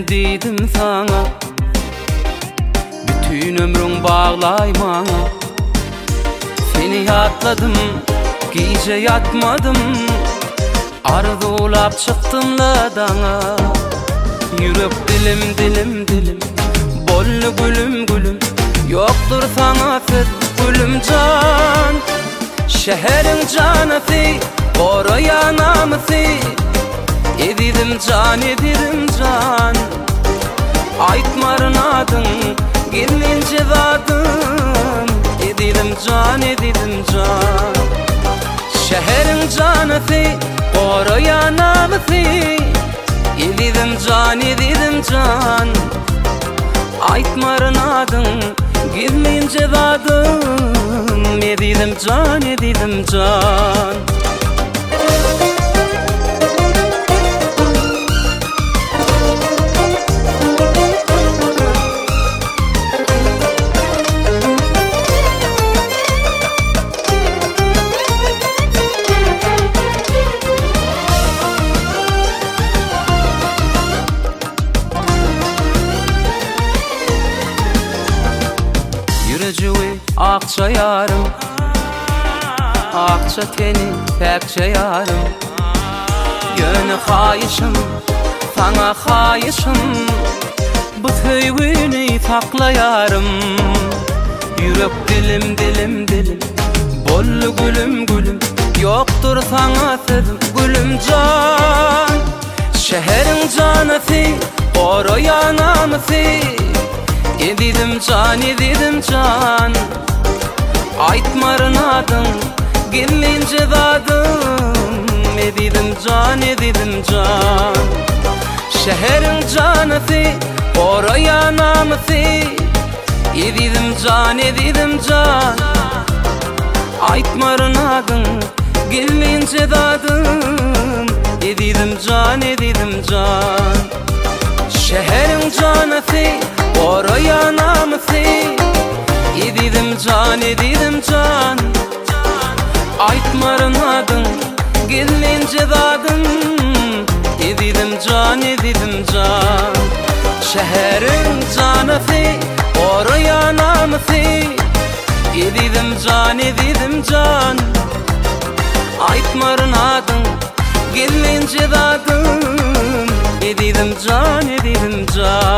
Dedim sana bütün ömrüm bağlay bana. Seni yatladım, gece yatmadım, arzulap çıktım ladana. Yürüp dilim bollu gülüm yoktur sana söz gülüm can. Şehrin canısı, oraya namısı, edidim can. Aytmarın adın, gelince zadın, edidim can. Şehrin canısı, oraya namısı, edidim can. Aytmarın adın, gelince zadın, edidim can. Akça yarım, akça teni pekçe yarım. Yönü kayışım, sana kayışım, bu tüyünü saklayarım. Yürüp dilim, bollu gülüm, yoktur sana sözüm gülüm can. Şehrin canısı, oraya namısı, edidim can. Aytmarın adın, gelince zadın, edidim can. Şehrin canısı, oraya namısı, edidim can. Aytmarın adın, gelince zadın, edidim can. Şehrin canısı, oraya namısı, edidim can. Aytmarın adın, gelince zadın, edidim can. Şehrin canısı, oraya namısı, edidim can. Aytmarın adın, gelince zadın, edidim can.